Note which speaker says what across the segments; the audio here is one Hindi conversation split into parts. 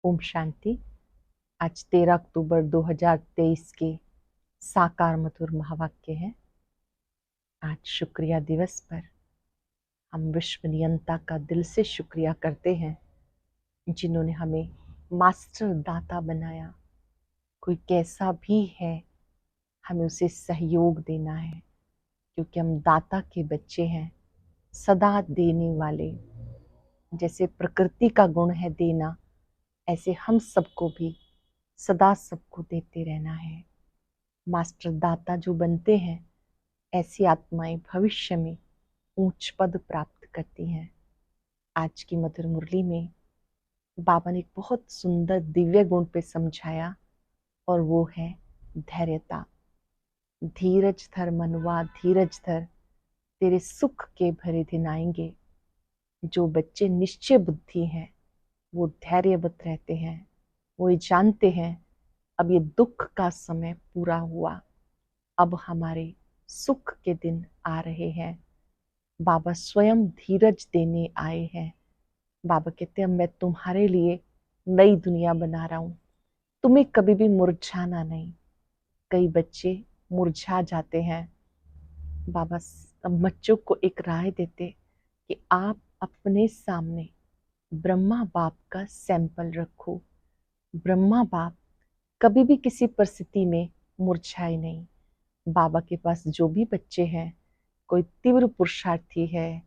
Speaker 1: ओम शांति। आज 13 अक्टूबर 2023 के साकार मधुर महावाक्य है। आज शुक्रिया दिवस पर हम विश्व नियंता का दिल से शुक्रिया करते हैं जिन्होंने हमें मास्टर दाता बनाया। कोई कैसा भी है, हमें उसे सहयोग देना है क्योंकि हम दाता के बच्चे हैं, सदा देने वाले। जैसे प्रकृति का गुण है देना, ऐसे हम सबको भी सदा सबको देते रहना है। मास्टर दाता जो बनते हैं, ऐसी आत्माएं भविष्य में ऊंच पद प्राप्त करती हैं। आज की मधुर मुरली में बाबा ने एक बहुत सुंदर दिव्य गुण पे समझाया और वो है धैर्यता। धीरज धर मनवा, धीरज धर, तेरे सुख के भरे दिन आएंगे। जो बच्चे निश्चय बुद्धि हैं वो धैर्यवत रहते हैं। वो ये जानते हैं अब ये दुख का समय पूरा हुआ, अब हमारे सुख के दिन आ रहे हैं। बाबा स्वयं धीरज देने आए हैं। बाबा कहते हैं मैं तुम्हारे लिए नई दुनिया बना रहा हूं, तुम्हें कभी भी मुरझाना नहीं। कई बच्चे मुरझा जाते हैं। बाबा बच्चों को एक राय देते कि आप अपने सामने ब्रह्मा बाप का सैंपल रखो। ब्रह्मा बाप कभी भी किसी परिस्थिति में मुरझाए नहीं। बाबा के पास जो भी बच्चे हैं, कोई तीव्र पुरुषार्थी है,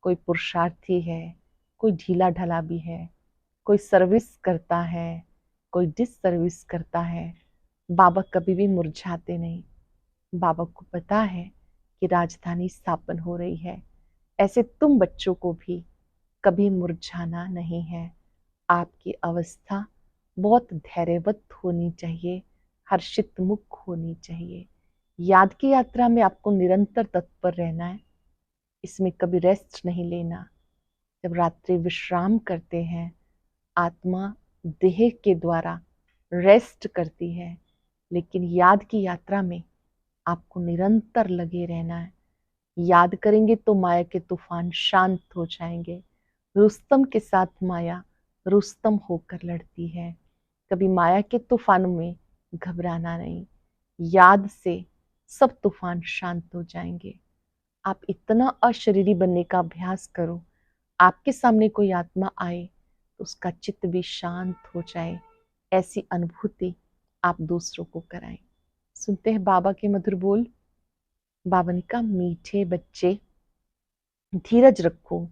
Speaker 1: कोई पुरुषार्थी है, कोई ढीला ढाला भी है, कोई सर्विस करता है, कोई डिस सर्विस करता है, बाबा कभी भी मुरझाते नहीं। बाबा को पता है कि राजधानी स्थापन हो रही है, ऐसे तुम बच्चों को भी कभी मुरझाना नहीं है। आपकी अवस्था बहुत धैर्यवत होनी चाहिए, हर्षित मुख होनी चाहिए। याद की यात्रा में आपको निरंतर तत्पर रहना है, इसमें कभी रेस्ट नहीं लेना। जब रात्रि विश्राम करते हैं, आत्मा देह के द्वारा रेस्ट करती है, लेकिन याद की यात्रा में आपको निरंतर लगे रहना है। याद करेंगे तो माया के तूफान शांत हो जाएंगे। रुस्तम के साथ माया रुस्तम होकर लड़ती है। कभी माया के तूफानों में घबराना नहीं। याद से सब तूफान शांत हो जाएंगे। आप इतना अशरीरी बनने का अभ्यास करो, आपके सामने कोई आत्मा आए तो उसका चित्त भी शांत हो जाए। ऐसी अनुभूति आप दूसरों को कराएं। सुनते हैं बाबा के मधुर बोल। बाबा ने कहा, मीठे बच्चे धीरज रखो,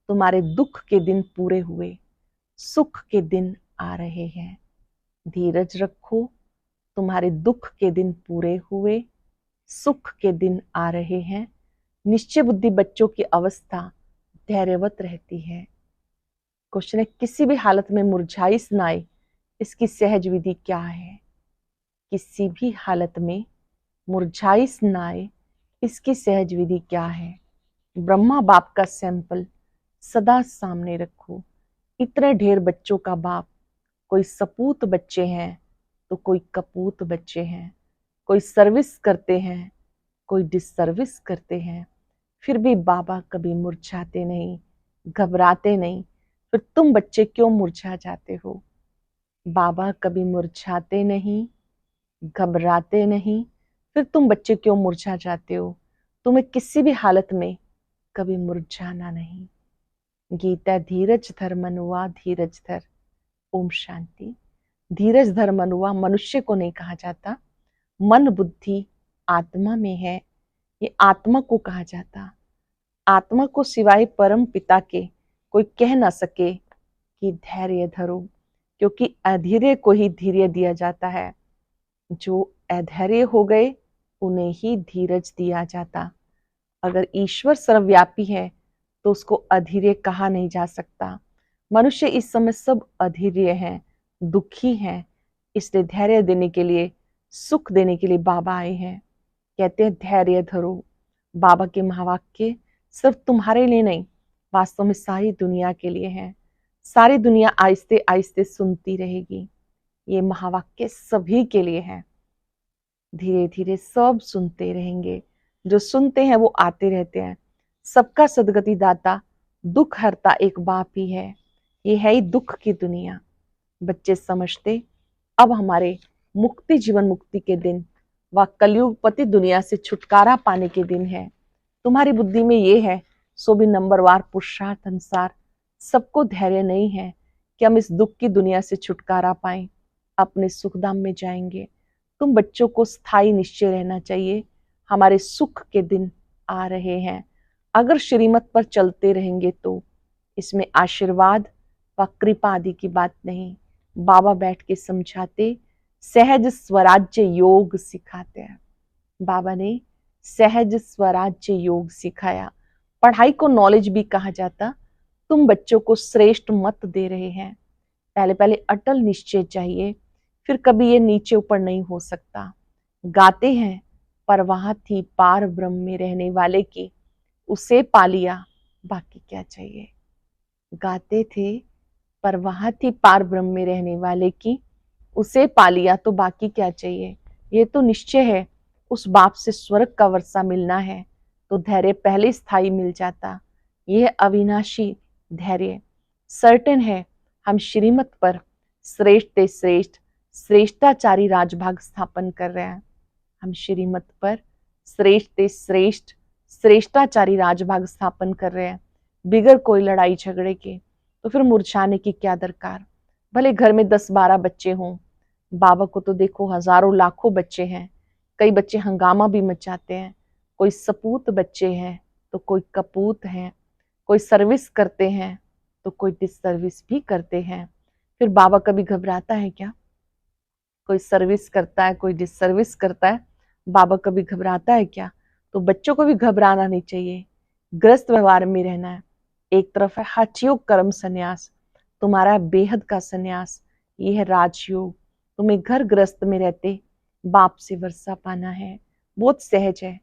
Speaker 1: तुम्हारे दुख के दिन पूरे हुए, सुख के दिन आ रहे हैं। धीरज रखो, तुम्हारे दुख के दिन पूरे हुए, सुख के दिन आ रहे हैं। निश्चय बुद्धि बच्चों की अवस्था धैर्यवत रहती है। क्वेश्चन है, किसी भी हालत में मुरझाइश न आए, इसकी सहज विधि क्या है? किसी भी हालत में मुरझाइश न आए, इसकी सहज विधि क्या है? ब्रह्मा बाप का सैंपल सदा सामने रखो। इतने ढेर बच्चों का बाप, कोई सपूत बच्चे हैं तो कोई कपूत बच्चे हैं, कोई सर्विस करते हैं, कोई डिसर्विस करते हैं, फिर भी बाबा कभी मुरझाते नहीं, घबराते नहीं। फिर तुम बच्चे क्यों मुरझा जाते हो? बाबा कभी मुरझाते नहीं, घबराते नहीं, फिर तुम बच्चे क्यों मुरझा जाते हो? तुम्हें किसी भी हालत में कभी मुरझाना नहीं। गीता, धीरज धर मनुआ, धीरज धर। ओम शांति। धीरज धर मनुआ मनुष्य को नहीं कहा जाता, मन बुद्धि आत्मा में है, ये आत्मा को कहा जाता। आत्मा को सिवाय परम पिता के कोई कह ना सके कि धैर्य धरो, क्योंकि अधीर्य को ही धैर्य दिया जाता है। जो अधैर्य हो गए उन्हें ही धीरज दिया जाता। अगर ईश्वर सर्वव्यापी है तो उसको अधीर्य कहा नहीं जा सकता। मनुष्य इस समय सब अधीर्य हैं, दुखी हैं, इसलिए धैर्य देने के लिए, सुख देने के लिए बाबा आए हैं। कहते हैं धैर्य धरो। बाबा के महावाक्य सिर्फ तुम्हारे लिए नहीं, वास्तव में सारी दुनिया के लिए है। सारी दुनिया आहिस्ते आहिस्ते सुनती रहेगी। ये महावाक्य सभी के लिए है। धीरे धीरे सब सुनते रहेंगे। जो सुनते हैं वो आते रहते हैं। सबका सदगति दाता दुख हरता एक बाप ही है। ये है ही दुख की दुनिया। बच्चे समझते अब हमारे मुक्ति जीवन मुक्ति के दिन व कलयुगपति दुनिया से छुटकारा पाने के दिन है। तुम्हारी बुद्धि में ये है, सो भी नंबरवार पुरुषार्थ अनुसार सबको धैर्य नहीं है कि हम इस दुख की दुनिया से छुटकारा पाएं, अपने सुखधाम में जाएंगे। तुम बच्चों को स्थायी निश्चय रहना चाहिए, हमारे सुख के दिन आ रहे हैं। अगर श्रीमत पर चलते रहेंगे तो इसमें आशीर्वाद व कृपा आदि की बात नहीं। बाबा बैठ के समझाते, सहज स्वराज्य योग सिखाते हैं। बाबा ने सहज स्वराज्य योग सिखाया। पढ़ाई को नॉलेज भी कहा जाता। तुम बच्चों को श्रेष्ठ मत दे रहे हैं। पहले पहले अटल निश्चय चाहिए, फिर कभी ये नीचे ऊपर नहीं हो सकता। गाते हैं, पर वहां थी पार ब्रह्म में रहने वाले की, उसे पा लिया, बाकी क्या चाहिए। गाते थे, पर वहां थी पार ब्रह्म में रहने वाले की, उसे पा लिया तो बाकी क्या चाहिए। ये तो निश्चय है, उस बाप से स्वर्ग का वर्षा मिलना है तो धैर्य पहले स्थायी मिल जाता। यह अविनाशी धैर्य सर्टेन है। हम श्रीमत पर श्रेष्ठ श्रेष्ठ श्रेष्ठाचारी राजभाग स्थापन कर रहे हैं। हम श्रीमत पर श्रेष्ठ श्रेष्ठ श्रेष्ठाचारी राजभाग स्थापन कर रहे हैं, बिगर कोई लड़ाई झगड़े के। तो फिर मुरझाने की क्या दरकार। भले घर में 10-12 बच्चे हों, बाबा को तो देखो हजारों लाखों बच्चे हैं। कई बच्चे हंगामा भी मचाते हैं, कोई सपूत बच्चे हैं तो कोई कपूत हैं, कोई सर्विस करते हैं तो कोई डिसर्विस भी करते हैं। फिर बाबा कभी घबराता है क्या। कोई सर्विस करता है, कोई डिसर्विस करता है, बाबा कभी घबराता है क्या। तो बच्चों को भी घबराना नहीं चाहिए, ग्रस्त व्यवहार में रहना है। एक तरफ है हठयोग कर्म संन्यास, तुम्हारा बेहद का संन्यास, ये है राजयोग। तुम्हें घर ग्रस्त में रहते बाप से वर्षा पाना है, बहुत सहज है।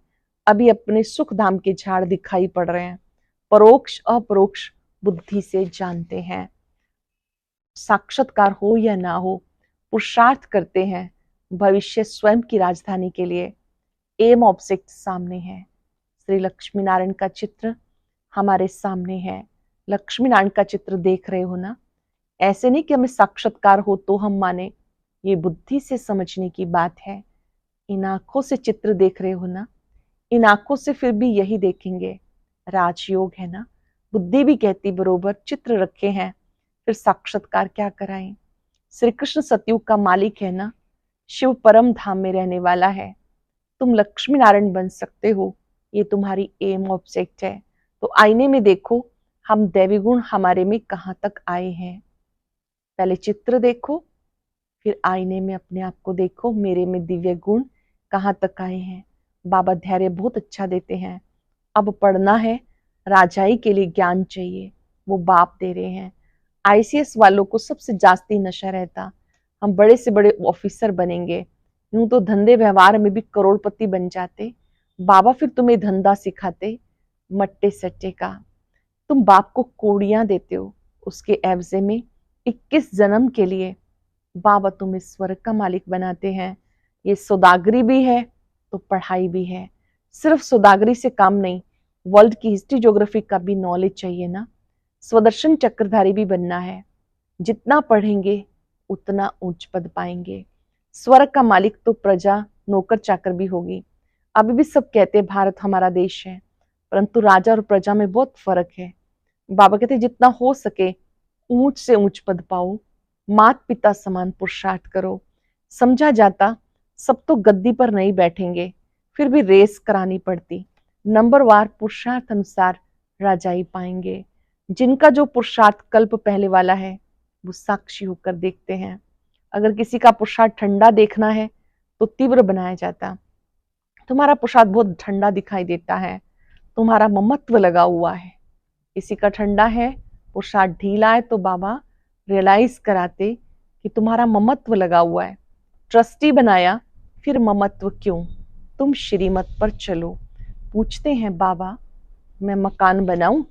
Speaker 1: अभी अपने सुख धाम के झाड़ दिखाई पड़ रहे हैं, परोक्ष अपरोक्ष बुद्धि से जानते हैं। साक्षात्कार हो या ना हो, पुरुषार्थ करते हैं भविष्य स्वयं की राजधानी के लिए। एम ऑब्जेक्ट सामने है। श्री लक्ष्मी नारायण का चित्र हमारे सामने है। लक्ष्मी नारायण का चित्र देख रहे हो ना। ऐसे नहीं कि हमें साक्षात्कार हो तो हम माने, ये बुद्धि से समझने की बात है। इन आंखों से चित्र देख रहे हो ना, इन आंखों से फिर भी यही देखेंगे, राजयोग है ना। बुद्धि भी कहती बरोबर चित्र रखे हैं, फिर साक्षात्कार क्या कराएं। श्री कृष्ण सतयुग का मालिक है ना, शिव परम धाम में रहने वाला है। तुम लक्ष्मी नारायण बन सकते हो, ये तुम्हारी एम ऑब्जेक्ट है। तो आईने में देखो, हम दैवी गुण हमारे में कहाँ तक आए हैं। पहले चित्र देखो, फिर आईने में अपने आप को देखो, मेरे में दिव्य गुण कहाँ तक आए हैं। बाबा धैर्य बहुत अच्छा देते हैं। अब पढ़ना है, राजाई के लिए ज्ञान चाहिए, वो बाप दे रहे हैं। आईसीएस वालों को सबसे जास्ती नशा रहता, हम बड़े से बड़े ऑफिसर बनेंगे, यूं तो धंधे व्यवहार में भी करोड़पति बन जाते। बाबा फिर तुम्हें धंधा सिखाते मट्टे सट्टे का। तुम बाप को कोड़ियां देते हो, उसके एवजे में 21 जन्म के लिए बाबा तुम्हें स्वर्ग का मालिक बनाते हैं। ये सौदागरी भी है तो पढ़ाई भी है। सिर्फ सौदागरी से काम नहीं, वर्ल्ड की हिस्ट्री ज्योग्राफी का भी नॉलेज चाहिए ना। स्वदर्शन चक्रधारी भी बनना है। जितना पढ़ेंगे उतना उच्च पद पाएंगे। स्वर्ग का मालिक तो प्रजा नौकर चाकर भी होगी। अभी भी सब कहते भारत हमारा देश है, परंतु राजा और प्रजा में बहुत फर्क है। बाबा कहते जितना हो सके ऊंच से ऊंच पद पाओ, मात पिता समान पुरुषार्थ करो। समझा जाता सब तो गद्दी पर नहीं बैठेंगे, फिर भी रेस करानी पड़ती। नंबरवार पुरुषार्थ अनुसार राजाई पाएंगे। जिनका जो पुरुषार्थ कल्प पहले वाला है वो साक्षी होकर देखते हैं। अगर किसी का पुरुषार्थ ठंडा देखना है तो तीव्र बनाया जाता। तुम्हारा पुरुषार्थ बहुत ठंडा दिखाई देता है, तुम्हारा ममत्व लगा हुआ है। किसी का ठंडा है, पुरुषार्थ ढीला है, तो बाबा रियलाइज कराते कि तुम्हारा ममत्व लगा हुआ है। ट्रस्टी बनाया, फिर ममत्व क्यों। तुम श्रीमत पर चलो। पूछते हैं बाबा मैं मकान बनाऊं।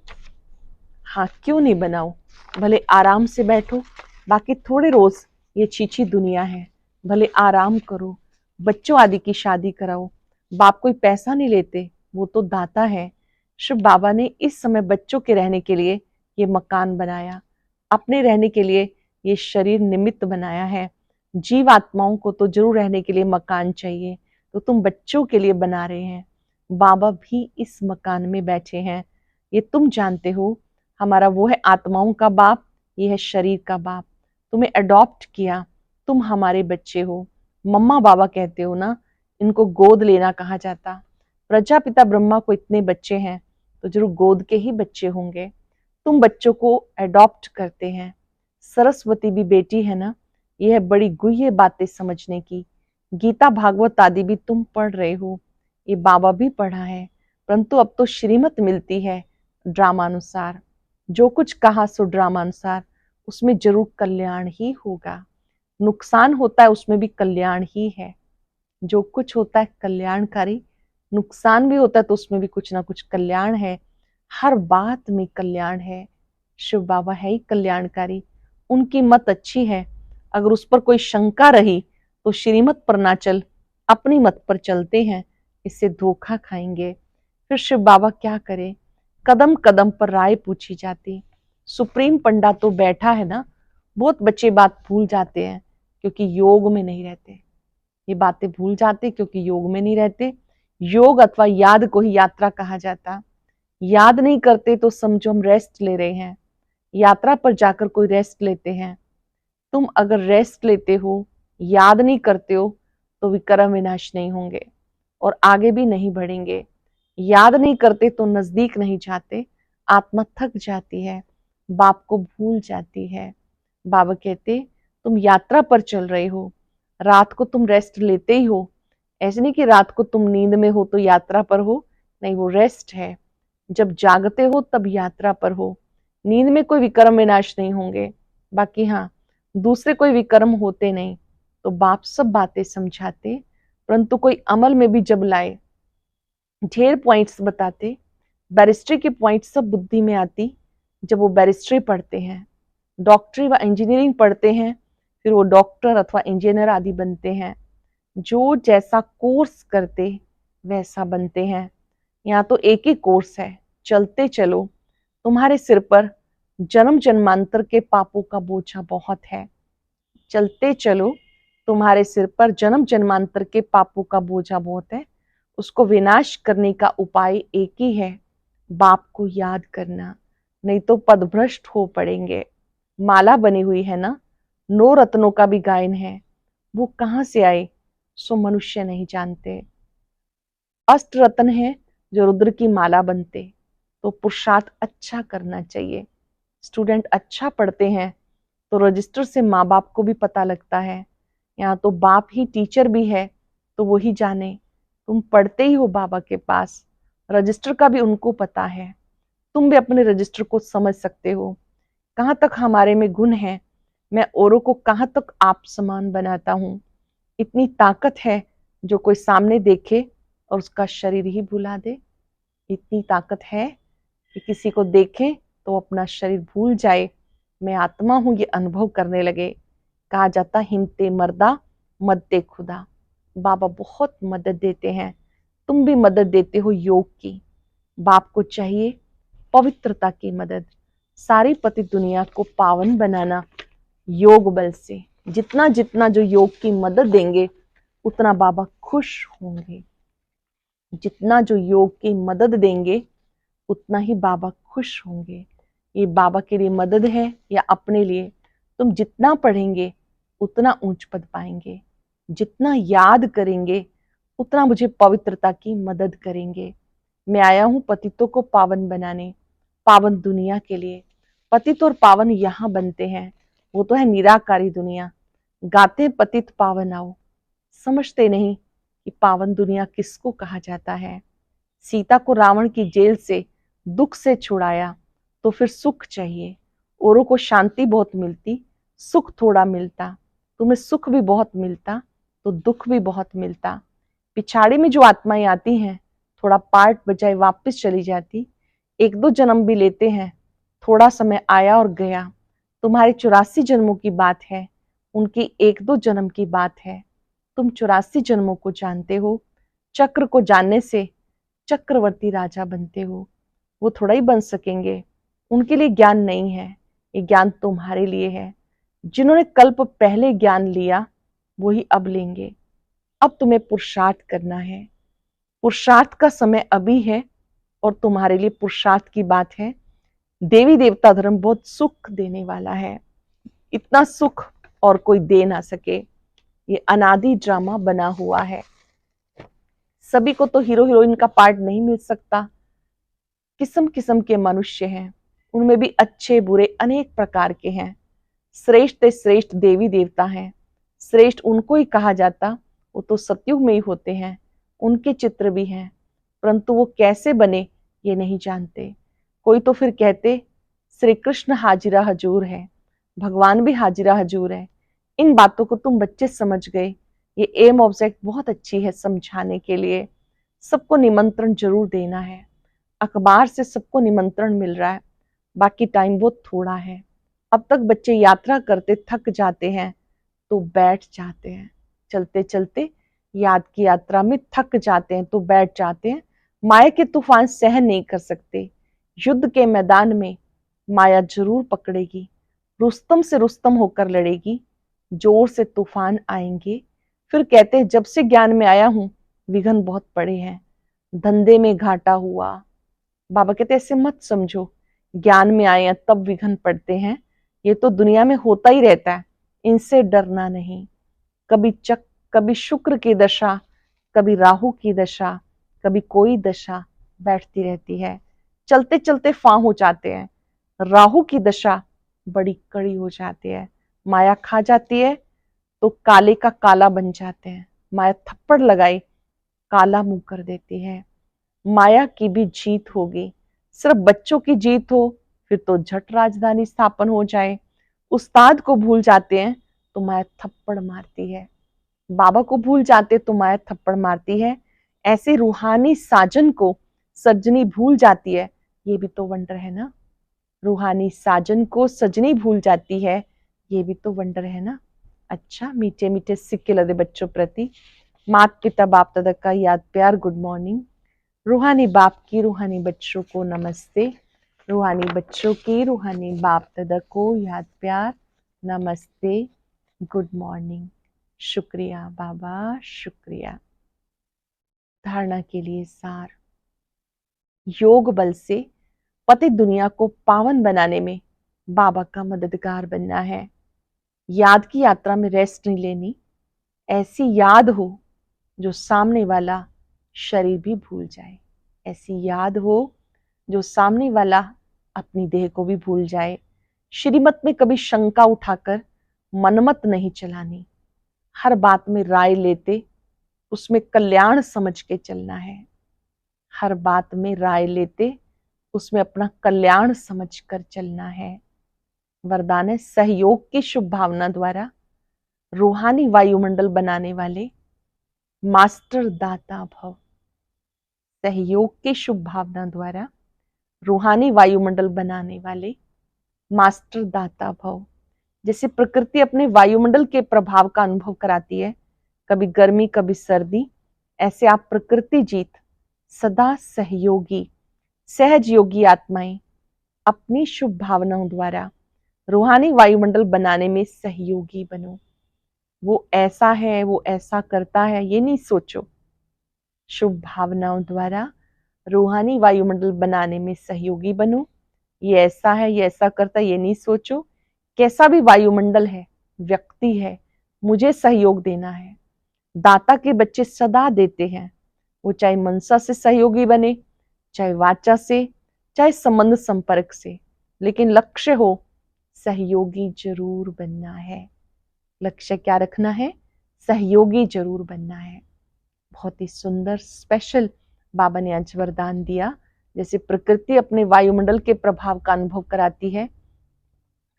Speaker 1: हाँ क्यों नहीं बनाऊं, भले आराम से बैठो, बाकी थोड़े रोज ये छीछी दुनिया है, भले आराम करो, बच्चों आदि की शादी कराओ। बाप कोई पैसा नहीं लेते, वो तो दाता है। शिव बाबा ने इस समय बच्चों के रहने के लिए ये मकान बनाया, अपने रहने के लिए ये शरीर निमित्त बनाया है। जीव आत्माओं को तो जरूर रहने के लिए मकान चाहिए, तो तुम बच्चों के लिए बना रहे हैं। बाबा भी इस मकान में बैठे हैं, ये तुम जानते हो। हमारा वो है आत्माओं का बाप, ये है शरीर का बाप। तुम्हें अडॉप्ट किया, तुम हमारे बच्चे हो। मम्मा बाबा कहते हो ना, इनको गोद लेना कहा जाता। प्रजापिता ब्रह्मा को इतने बच्चे हैं तो जरूर गोद के ही बच्चे होंगे। तुम बच्चों को अडॉप्ट करते हैं। सरस्वती भी बेटी है ना, यह है बड़ी गुह्य बातें समझने की। गीता भागवत आदि भी तुम पढ़ रहे हो, ये बाबा भी पढ़ा है, परंतु अब तो श्रीमत मिलती है ड्रामानुसार। जो कुछ कहा सो ड्रामानुसार, उसमें जरूर कल्याण ही होगा। नुकसान होता है उसमें भी कल्याण ही है। जो कुछ होता है कल्याणकारी, नुकसान भी होता है तो उसमें भी कुछ ना कुछ कल्याण है। हर बात में कल्याण है। शिव बाबा है ही कल्याणकारी। उनकी मत अच्छी है, अगर उस पर कोई शंका रही तो श्रीमत पर ना चल, अपनी मत पर चलते हैं, इससे धोखा खाएंगे। फिर शिव बाबा क्या करे, कदम कदम पर राय पूछी जाती। सुप्रीम पंडा तो बैठा है ना, बहुत बच्चे बात भूल जाते हैं क्योंकि योग में नहीं रहते। ये बातें भूल जाते क्योंकि योग में नहीं रहते। योग अथवा याद को ही यात्रा कहा जाता। याद नहीं करते तो समझो हम रेस्ट ले रहे हैं। यात्रा पर जाकर कोई रेस्ट लेते हैं। तुम अगर रेस्ट लेते हो, याद नहीं करते हो, तो विक्रम विनाश नहीं होंगे और आगे भी नहीं बढ़ेंगे। याद नहीं करते तो नजदीक नहीं जाते, आत्मा थक जाती है, बाप को भूल जाती है। बाबा कहते तुम यात्रा पर चल रहे हो, रात को तुम रेस्ट लेते ही हो। ऐसे नहीं कि रात को तुम नींद में हो तो यात्रा पर हो, नहीं, वो रेस्ट है। जब जागते हो तब यात्रा पर हो। नींद में कोई विक्रम विनाश नहीं होंगे, बाकी हाँ दूसरे कोई विक्रम होते नहीं। तो बाप सब बातें समझाते, परंतु कोई अमल में भी जब लाए, ढेर पॉइंट्स बताते। बैरिस्ट्री की पॉइंट सब बुद्धि में आती जब वो बैरिस्ट्री पढ़ते हैं। डॉक्टरी व इंजीनियरिंग पढ़ते हैं, फिर वो डॉक्टर अथवा इंजीनियर आदि बनते हैं। जो जैसा कोर्स करते वैसा बनते हैं। यहाँ तो एक ही कोर्स है, चलते चलो। तुम्हारे सिर पर जन्म जन्मांतर के पापों का बोझा बहुत है। चलते चलो, तुम्हारे सिर पर जन्म जन्मांतर के पापों का बोझा बहुत है। उसको विनाश करने का उपाय एक ही है, बाप को याद करना, नहीं तो पदभ्रष्ट हो पड़ेंगे। माला बनी हुई है ना, 9 रत्नों का भी गायन है, वो कहाँ से आए सो मनुष्य नहीं जानते। अष्ट रत्न है जो रुद्र की माला बनते, तो पुरुषार्थ अच्छा करना चाहिए। स्टूडेंट अच्छा पढ़ते हैं तो रजिस्टर से माँ बाप को भी पता लगता है। यहाँ तो बाप ही टीचर भी है, तो वो ही जाने। तुम पढ़ते ही हो बाबा के पास, रजिस्टर का भी उनको पता है। तुम भी अपने रजिस्टर को समझ सकते हो, कहाँ तक हमारे में गुण है, मैं औरों को कहाँ तक आप समान बनाता हूँ। इतनी ताकत है जो कोई सामने देखे और उसका शरीर ही भुला दे। इतनी ताकत है कि किसी को देखे तो अपना शरीर भूल जाए, मैं आत्मा हूं ये अनुभव करने लगे। कहा जाता हिम्मते मर्दा मद्दे खुदा। बाबा बहुत मदद देते हैं, तुम भी मदद देते हो योग की। बाप को चाहिए पवित्रता की मदद, सारी पति दुनिया को पावन बनाना योग बल से। जितना जितना जो योग की मदद देंगे उतना बाबा खुश होंगे। जितना जो योग की मदद देंगे उतना ही बाबा खुश होंगे। ये बाबा के लिए मदद है या अपने लिए? तुम जितना पढ़ेंगे उतना ऊंच पद पाएंगे, जितना याद करेंगे उतना मुझे पवित्रता की मदद करेंगे। मैं आया हूं पतितों को पावन बनाने, पावन दुनिया के लिए। पतित और पावन यहाँ बनते हैं, वो तो है निराकारी दुनिया। गाते पतित पावन आओ, समझते नहीं कि पावन दुनिया किसको कहा जाता है। सीता को रावण की जेल से दुख से छुड़ाया तो फिर सुख चाहिए। औरों को शांति बहुत मिलती, सुख थोड़ा मिलता। तुम्हें सुख भी बहुत मिलता तो दुख भी बहुत मिलता। पिछाड़ी में जो आत्माएं आती हैं, थोड़ा पार्ट बजाए वापस चली जाती। 1-2 जन्म भी लेते हैं, थोड़ा समय आया और गया। तुम्हारे 84 जन्मों की बात है, उनकी 1-2 जन्म की बात है। तुम 84 जन्मों को जानते हो। चक्र को जानने से चक्रवर्ती राजा बनते हो। वो थोड़ा ही बन सकेंगे, उनके लिए ज्ञान नहीं है, ये ज्ञान तुम्हारे लिए है। जिन्होंने कल्प पहले ज्ञान लिया वही अब लेंगे। अब तुम्हें पुरुषार्थ करना है। पुरुषार्थ का समय अभी है और तुम्हारे लिए पुरुषार्थ की बात है। देवी देवता धर्म बहुत सुख देने वाला है, इतना सुख और कोई दे ना सके। ये अनादि ड्रामा बना हुआ है। सभी को तो हीरो हीरोइन का पार्ट नहीं मिल सकता। किस्म किस्म के मनुष्य हैं, उनमें भी अच्छे बुरे अनेक प्रकार के हैं। श्रेष्ठ श्रेष्ठ देवी देवता हैं। श्रेष्ठ उनको ही कहा जाता, वो तो सतयुग में ही होते हैं। उनके चित्र भी हैं, परंतु वो कैसे बने ये नहीं जानते। कोई तो फिर कहते श्री कृष्ण हाजिरा हजूर है, भगवान भी हाजिरा हजूर है। इन बातों को तुम बच्चे समझ गए। ये एम ऑब्जेक्ट बहुत अच्छी है समझाने के लिए। सबको निमंत्रण जरूर देना है। अखबार से सबको निमंत्रण मिल रहा है, बाकी टाइम बहुत थोड़ा है। अब तक बच्चे यात्रा करते थक जाते हैं तो बैठ जाते हैं, चलते चलते याद की यात्रा में थक जाते हैं तो बैठ जाते हैं। माया के तूफान सहन नहीं कर सकते। युद्ध के मैदान में माया जरूर पकड़ेगी, रुस्तम से रुस्तम होकर लड़ेगी। जोर से तूफान आएंगे। फिर कहते हैं जब से ज्ञान में आया हूं विघ्न बहुत पड़े हैं, धंधे में घाटा हुआ। बाबा कहते ऐसे मत समझो, ज्ञान में आए हैं तब विघ्न पड़ते हैं। ये तो दुनिया में होता ही रहता है, इनसे डरना नहीं। कभी शुक्र की दशा, कभी राहु की दशा, कभी कोई दशा बैठती रहती है। चलते चलते फां हो जाते हैं। राहु की दशा बड़ी कड़ी हो जाती है, माया खा जाती है तो काले का काला बन जाते हैं। माया थप्पड़ लगाई काला मुंह कर देती है। माया की भी जीत होगी। सिर्फ बच्चों की जीत हो फिर तो झट राजधानी स्थापन हो जाए। उस्ताद को भूल जाते हैं तो माया थप्पड़ मारती है। बाबा को भूल जाते तो माया थप्पड़ मारती है। ऐसे रूहानी साजन को सजनी भूल जाती है, ये भी तो वंडर है ना। रूहानी साजन को सजनी भूल जाती है, ये भी तो वंडर है ना। अच्छा, मीठे मीठे सिक्के लदे बच्चों प्रति मात पिता बाप दादा का याद प्यार गुड मॉर्निंग। रूहानी बाप की रूहानी बच्चों को नमस्ते। रूहानी बच्चों की रूहानी बाप दादा को याद प्यार नमस्ते, गुड मॉर्निंग। शुक्रिया बाबा, शुक्रिया। धारणा के लिए सार। योग बल से पति दुनिया को पावन बनाने में बाबा का मददगार बनना है। याद की यात्रा में रेस्ट नहीं लेनी। ऐसी याद हो जो सामने वाला शरीर भी भूल जाए। ऐसी याद हो जो सामने वाला अपनी देह को भी भूल जाए। श्रीमत में कभी शंका उठाकर मनमत नहीं चलानी। हर बात में राय लेते उसमें कल्याण समझ के चलना है। हर बात में राय लेते उसमें अपना कल्याण समझकर चलना है। वरदान है सहयोग की शुभ भावना द्वारा रूहानी वायुमंडल बनाने वाले मास्टर दाता भव। सहयोग की शुभ भावना द्वारा रूहानी वायुमंडल बनाने वाले मास्टर दाता भव। जैसे प्रकृति अपने वायुमंडल के प्रभाव का अनुभव कराती है, कभी गर्मी कभी सर्दी, ऐसे आप प्रकृति जीत सदा सहयोगी सहज योगी आत्माएं अपनी शुभ भावनाओं द्वारा रूहानी वायुमंडल बनाने में सहयोगी बनो। वो ऐसा है, वो ऐसा करता है, ये नहीं सोचो। शुभ भावनाओं द्वारा रूहानी वायुमंडल बनाने में सहयोगी बनो। ये ऐसा है, ये ऐसा करता है, ये नहीं सोचो। कैसा भी वायुमंडल है, व्यक्ति है, मुझे सहयोग देना है। दाता के बच्चे सदा देते हैं, वो चाहे मनसा से सहयोगी बने, चाहे वाचा से, चाहे संबंध संपर्क से, लेकिन लक्ष्य हो सहयोगी जरूर बनना है। लक्ष्य क्या रखना है? सहयोगी जरूर बनना है। बहुत ही सुंदर स्पेशल बाबा ने आज वरदान दिया। जैसे प्रकृति अपने वायुमंडल के प्रभाव का अनुभव कराती है,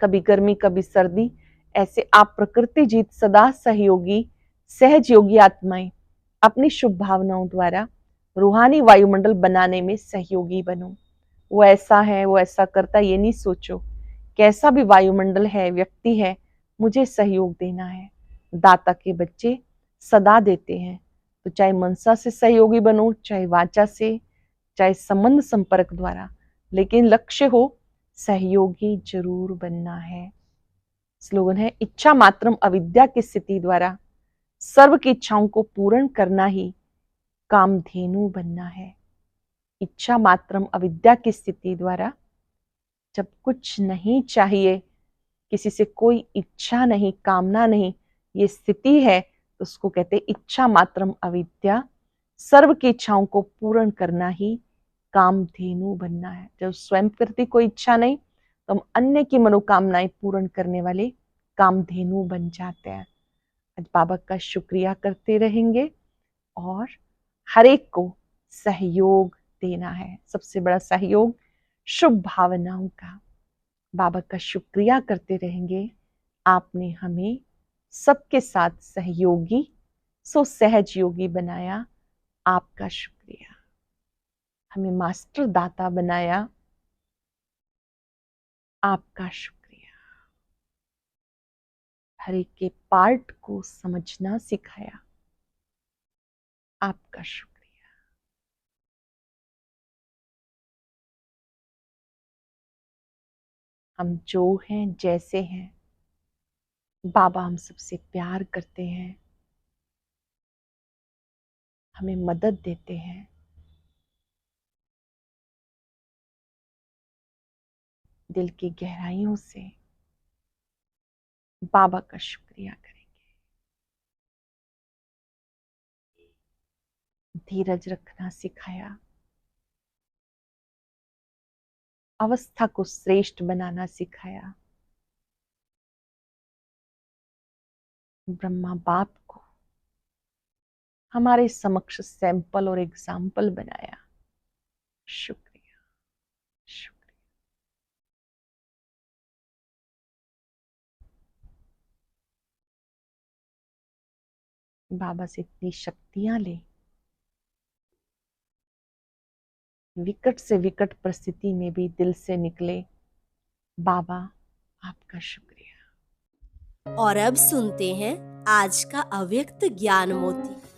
Speaker 1: कभी गर्मी कभी सर्दी, ऐसे आप प्रकृति जीत सदा सहयोगी सहज योगी आत्माएं अपनी शुभ भावनाओं द्वारा रूहानी वायुमंडल बनाने में सहयोगी बनो। वो ऐसा है, वो ऐसा करता, ये नहीं सोचो। कैसा भी वायुमंडल है, व्यक्ति है, मुझे सहयोग देना है। दाता के बच्चे सदा देते हैं, तो चाहे मनसा से सहयोगी बनो, चाहे वाचा से, चाहे संबंध संपर्क द्वारा, लेकिन लक्ष्य हो सहयोगी जरूर बनना है। स्लोगन है, इच्छा मात्रम अविद्या की स्थिति द्वारा सर्व की इच्छाओं को पूर्ण करना ही कामधेनु बनना है। इच्छा मात्रम अविद्या की स्थिति द्वारा, जब कुछ नहीं चाहिए, किसी से कोई इच्छा नहीं, कामना नहीं, ये स्थिति है, तो उसको कहते हैं इच्छा मात्रम अविद्या। सर्व की इच्छाओं को पूर्ण करना ही कामधेनु बनना है। जब स्वयं प्रति कोई इच्छा नहीं, तो हम अन्य की मनोकामनाएं पूर्ण करने वाले कामधेनु बन जाते हैं। आज बाबा का शुक्रिया करते रहेंगे और हर एक को सहयोग देना है। सबसे बड़ा सहयोग शुभ भावनाओं का। बाबा का शुक्रिया करते रहेंगे, आपने हमें सबके साथ सहयोगी सो सहज योगी बनाया, आपका शुक्रिया। हमें मास्टर दाता बनाया, आपका शुक्रिया। हर एक के पार्ट को समझना सिखाया, आपका शुक्रिया। हम जो हैं, जैसे हैं, बाबा हम सबसे प्यार करते हैं, हमें मदद देते हैं। दिल की गहराइयों से बाबा का शुक्रिया करेंगे। धीरज रखना सिखाया, अवस्था को श्रेष्ठ बनाना सिखाया। ब्रह्मा बाप को हमारे समक्ष सैंपल और एग्जाम्पल बनाया, शुक्रिया शुक्रिया। बाबा से इतनी शक्तियां ले, विकट से विकट परिस्थिति में भी दिल से निकले, बाबा आपका शुक्रिया।
Speaker 2: और अब सुनते हैं आज का अव्यक्त ज्ञान मोती।